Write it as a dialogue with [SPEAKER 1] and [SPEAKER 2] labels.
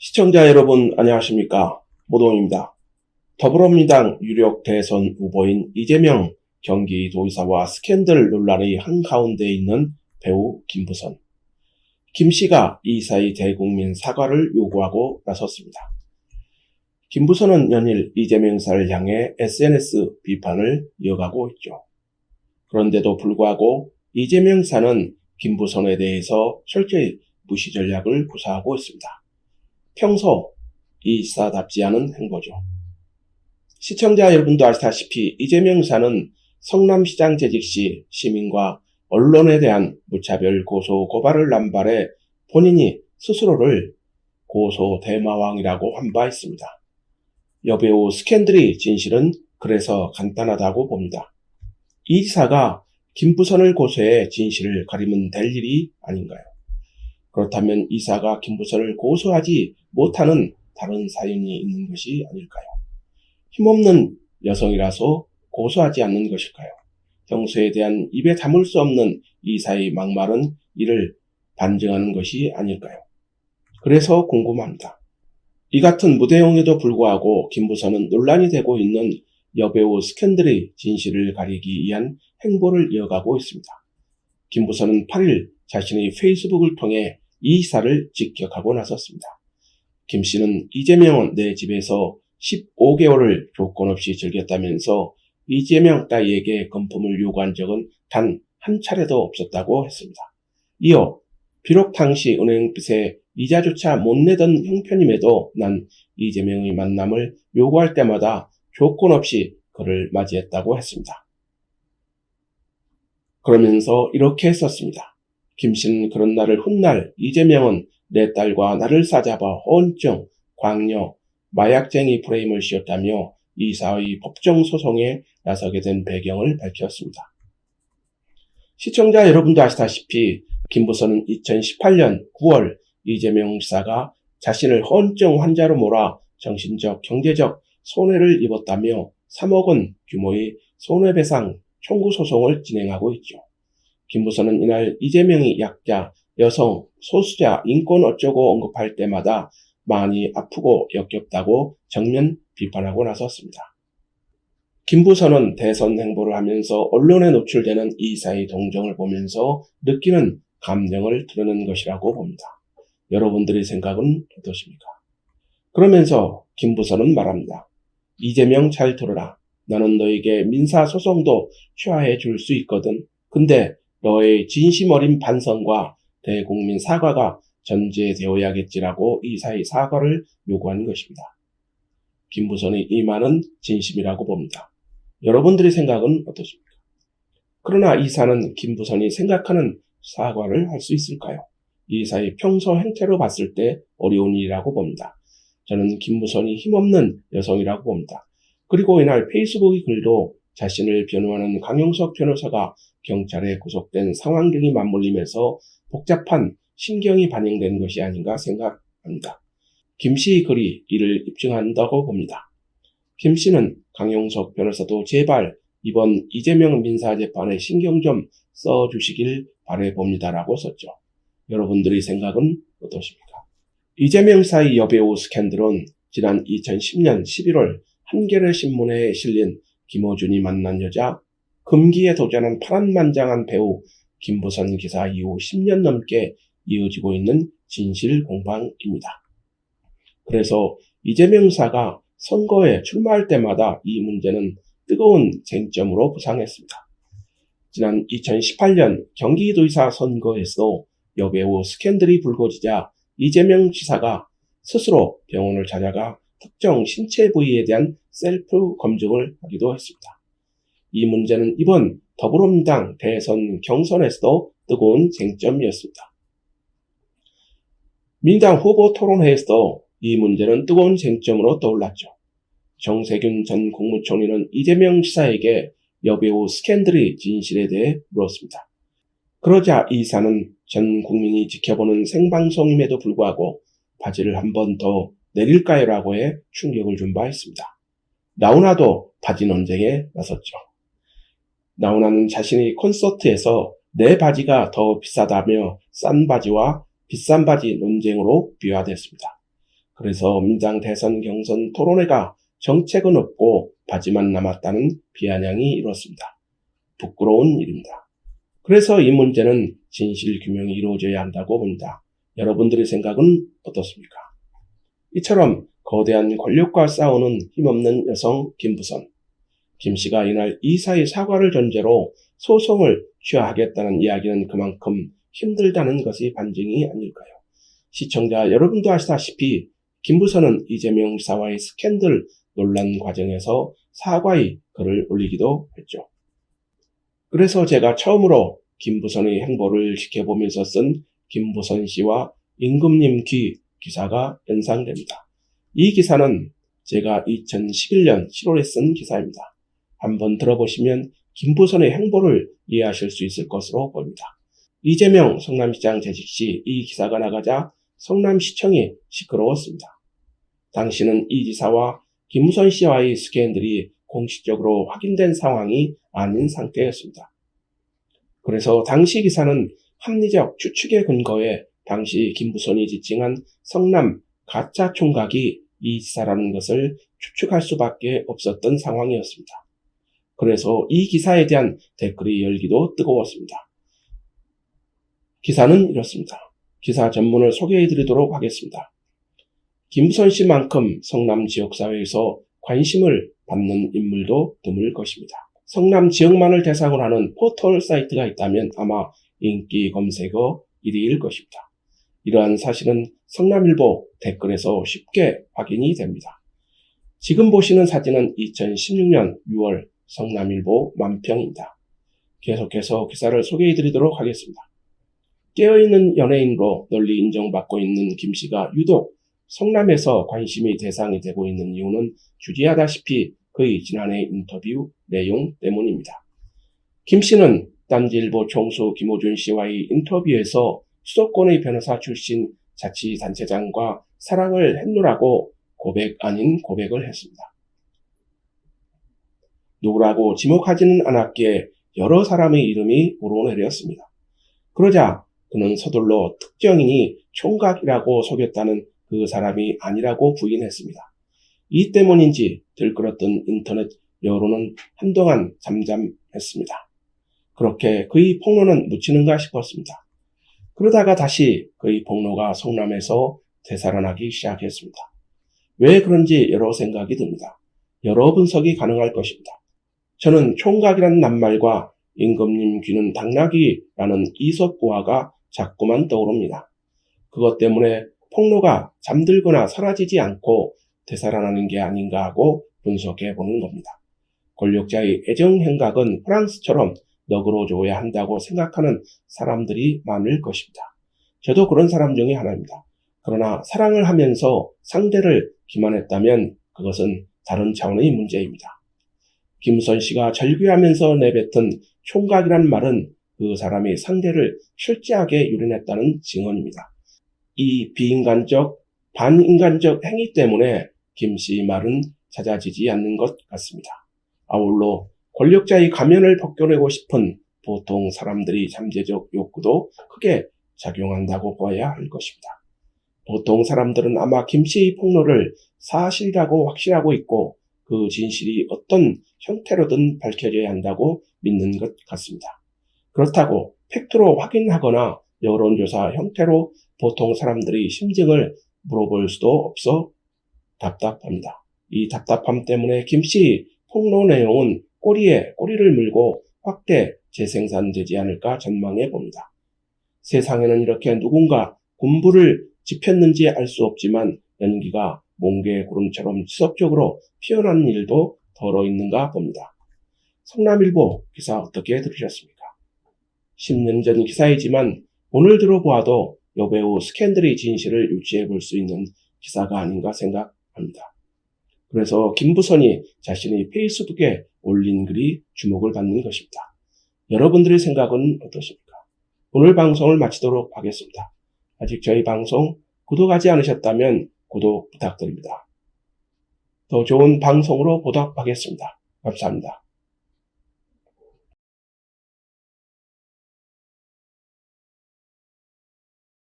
[SPEAKER 1] 시청자 여러분 안녕하십니까? 모동입니다. 더불어민주당 유력 대선 후보인 이재명 경기도지사와 스캔들 논란의 한가운데에 있는 배우 김부선. 김씨가 이사의 대국민 사과를 요구하고 나섰습니다. 김부선은 연일 이재명 지사를 향해 SNS 비판을 이어가고 있죠. 그런데도 불구하고 이재명 지사는 김부선에 대해서 철저히 무시 전략을 구사하고 있습니다. 평소 이 지사답지 않은 행보죠. 시청자 여러분도 아시다시피 이재명 지사는 성남시장 재직 시 시민과 언론에 대한 무차별 고소 고발을 남발해 본인이 스스로를 고소 대마왕이라고 한 바 있습니다. 여배우 스캔들의 진실은 그래서 간단하다고 봅니다. 이 지사가 김부선을 고소해 진실을 가리면 될 일이 아닌가요? 그렇다면 이 지사가 김부선을 고소하지 못하는 다른 사연이 있는 것이 아닐까요? 힘없는 여성이라서 고소하지 않는 것일까요? 평소에 대한 입에 담을 수 없는 이 지사의 막말은 이를 반증하는 것이 아닐까요? 그래서 궁금합니다. 이 같은 무대용에도 불구하고 김부선은 논란이 되고 있는 여배우 스캔들의 진실을 가리기 위한 행보를 이어가고 있습니다. 김부선은 8일 자신의 페이스북을 통해 이 지사를 직격하고 나섰습니다. 김씨는 이재명은 내 집에서 15개월을 조건 없이 즐겼다면서 이재명 따위에게 금품을 요구한 적은 단 한 차례도 없었다고 했습니다. 이어 비록 당시 은행빚에 이자조차 못 내던 형편임에도 난 이재명의 만남을 요구할 때마다 조건 없이 그를 맞이했다고 했습니다. 그러면서 이렇게 썼습니다. 김씨는 그런 날을 훗날 이재명은 내 딸과 나를 싸잡아 허언증, 광녀, 마약쟁이 프레임을 씌웠다며 이 지사의 법정 소송에 나서게 된 배경을 밝혔습니다. 시청자 여러분도 아시다시피 김부선은 2018년 9월 이재명 지사가 자신을 허언증 환자로 몰아 정신적, 경제적 손해를 입었다며 3억 원 규모의 손해배상 청구 소송을 진행하고 있죠. 김부선은 이날 이재명이 약자, 여성, 소수자, 인권 어쩌고 언급할 때마다 많이 아프고 역겹다고 정면 비판하고 나섰습니다. 김부선은 대선 행보를 하면서 언론에 노출되는 이 지사의 동정을 보면서 느끼는 감정을 드러낸 것이라고 봅니다. 여러분들의 생각은 어떠십니까? 그러면서 김부선은 말합니다. 이재명 잘 들어라. 나는 너에게 민사소송도 취하해 줄 수 있거든. 근데 너의 진심 어린 반성과 대국민 사과가 전제되어야겠지라고 이 지사의 사과를 요구한 것입니다. 김부선의 이 말은 진심이라고 봅니다. 여러분들의 생각은 어떠십니까? 그러나 이 지사는 김부선이 생각하는 사과를 할 수 있을까요? 이 지사의 평소 행태로 봤을 때 어려운 일이라고 봅니다. 저는 김부선이 힘없는 여성이라고 봅니다. 그리고 이날 페이스북의 글도 자신을 변호하는 강용석 변호사가 경찰에 구속된 상황 등이 맞물리면서 복잡한 심경이 반영된 것이 아닌가 생각합니다. 김씨의 글이 이를 입증한다고 봅니다. 김씨는 강용석 변호사도 제발 이번 이재명 민사재판에 신경 좀 써주시길 바라봅니다라고 썼죠. 여러분들의 생각은 어떠십니까? 이재명 지사의 여배우 스캔들은 지난 2010년 11월 한겨레 신문에 실린 김어준이 만난 여자, 금기에 도전한 파란만장한 배우 김부선 기사 이후 10년 넘게 이어지고 있는 진실 공방입니다. 그래서 이재명 지사가 선거에 출마할 때마다 이 문제는 뜨거운 쟁점으로 부상했습니다. 지난 2018년 경기도지사 선거에서도 여배우 스캔들이 불거지자 이재명 지사가 스스로 병원을 찾아가 특정 신체 부위에 대한 셀프 검증을 하기도 했습니다. 이 문제는 이번 더불어민주당 대선 경선에서도 뜨거운 쟁점이었습니다. 민주당 후보 토론회에서도 이 문제는 뜨거운 쟁점으로 떠올랐죠. 정세균 전 국무총리는 이재명 지사에게 여배우 스캔들의 진실에 대해 물었습니다. 그러자 이 지사는 전 국민이 지켜보는 생방송임에도 불구하고 바지를 한 번 더 내릴까요? 라고 해 충격을 준 바 있습니다. 나훈아도 바지 논쟁에 나섰죠. 나훈아는 자신의 콘서트에서 내 바지가 더 비싸다며 싼 바지와 비싼 바지 논쟁으로 비화됐습니다. 그래서 민주당 대선 경선 토론회가 정책은 없고 바지만 남았다는 비아냥이 이렇습니다. 부끄러운 일입니다. 그래서 이 문제는 진실 규명이 이루어져야 한다고 봅니다. 여러분들의 생각은 어떻습니까? 이처럼 거대한 권력과 싸우는 힘없는 여성 김부선. 김씨가 이날 이사의 사과를 전제로 소송을 취하하겠다는 이야기는 그만큼 힘들다는 것이 반증이 아닐까요? 시청자 여러분도 아시다시피 김부선은 이재명 지사와의 스캔들 논란 과정에서 사과의 글을 올리기도 했죠. 그래서 제가 처음으로 김부선의 행보를 지켜보면서 쓴 김부선 씨와 임금님 귀 기사가 연상됩니다. 이 기사는 제가 2011년 7월에 쓴 기사입니다. 한번 들어보시면 김부선의 행보를 이해하실 수 있을 것으로 보입니다. 이재명 성남시장 재직 시 이 기사가 나가자 성남시청이 시끄러웠습니다. 당시는 이 지사와 김부선 씨와의 스캔들이 공식적으로 확인된 상황이 아닌 상태였습니다. 그래서 당시 기사는 합리적 추측에 근거해 당시 김부선이 지칭한 성남 가짜 총각이 이 지사라는 것을 추측할 수밖에 없었던 상황이었습니다. 그래서 이 기사에 대한 댓글이 열기도 뜨거웠습니다. 기사는 이렇습니다. 기사 전문을 소개해드리도록 하겠습니다. 김부선 씨만큼 성남 지역사회에서 관심을 받는 인물도 드물 것입니다. 성남 지역만을 대상으로 하는 포털 사이트가 있다면 아마 인기 검색어 1위일 것입니다. 이러한 사실은 성남일보 댓글에서 쉽게 확인이 됩니다. 지금 보시는 사진은 2016년 6월 성남일보 만평입니다. 계속해서 기사를 소개해드리도록 하겠습니다. 깨어있는 연예인으로 널리 인정받고 있는 김씨가 유독 성남에서 관심이 대상이 되고 있는 이유는 주지하다시피 그의 지난해 인터뷰 내용 때문입니다. 김씨는 딴지일보 총수 김호준 씨와의 인터뷰에서 수도권의 변호사 출신 자치단체장과 사랑을 했노라고 고백 아닌 고백을 했습니다. 누구라고 지목하지는 않았기에 여러 사람의 이름이 오르내렸습니다. 그러자 그는 서둘러 특정인이 총각이라고 속였다는 그 사람이 아니라고 부인했습니다. 이 때문인지 들끓었던 인터넷 여론은 한동안 잠잠했습니다. 그렇게 그의 폭로는 묻히는가 싶었습니다. 그러다가 다시 그의 폭로가 성남에서 되살아나기 시작했습니다. 왜 그런지 여러 생각이 듭니다. 여러 분석이 가능할 것입니다. 저는 총각이라는 낱말과 임금님 귀는 당나귀라는 이솝구화가 자꾸만 떠오릅니다. 그것 때문에 폭로가 잠들거나 사라지지 않고 되살아나는 게 아닌가 하고 분석해 보는 겁니다. 권력자의 애정 행각은 프랑스처럼 너그러워져야 한다고 생각하는 사람들이 많을 것입니다. 저도 그런 사람 중에 하나입니다. 그러나 사랑을 하면서 상대를 기만했다면 그것은 다른 차원의 문제입니다. 김부선 씨가 절규하면서 내뱉은 총각이란 말은 그 사람이 상대를 실제하게 유린했다는 증언입니다. 이 비인간적, 반인간적 행위 때문에 김 씨 말은 찾아지지 않는 것 같습니다. 아울러 권력자의 가면을 벗겨내고 싶은 보통 사람들의 잠재적 욕구도 크게 작용한다고 봐야 할 것입니다. 보통 사람들은 아마 김 씨의 폭로를 사실이라고 확신하고 있고 그 진실이 어떤 형태로든 밝혀져야 한다고 믿는 것 같습니다. 그렇다고 팩트로 확인하거나 여론조사 형태로 보통 사람들의 심증을 물어볼 수도 없어 답답합니다. 이 답답함 때문에 김 씨의 폭로 내용은 꼬리에 꼬리를 물고 확대 재생산되지 않을까 전망해 봅니다. 세상에는 이렇게 누군가 군부를 지폈는지 알 수 없지만 연기가 몽개 구름처럼 지속적으로 피어나는 일도 덜어 있는가 봅니다. 성남일보 기사 어떻게 들으셨습니까? 10년 전 기사이지만 오늘 들어보아도 여배우 스캔들의 진실을 유추해 볼 수 있는 기사가 아닌가 생각합니다. 그래서 김부선이 자신의 페이스북에 올린 글이 주목을 받는 것입니다. 여러분들의 생각은 어떠십니까? 오늘 방송을 마치도록 하겠습니다. 아직 저희 방송 구독하지 않으셨다면 구독 부탁드립니다. 더 좋은 방송으로 보답하겠습니다. 감사합니다.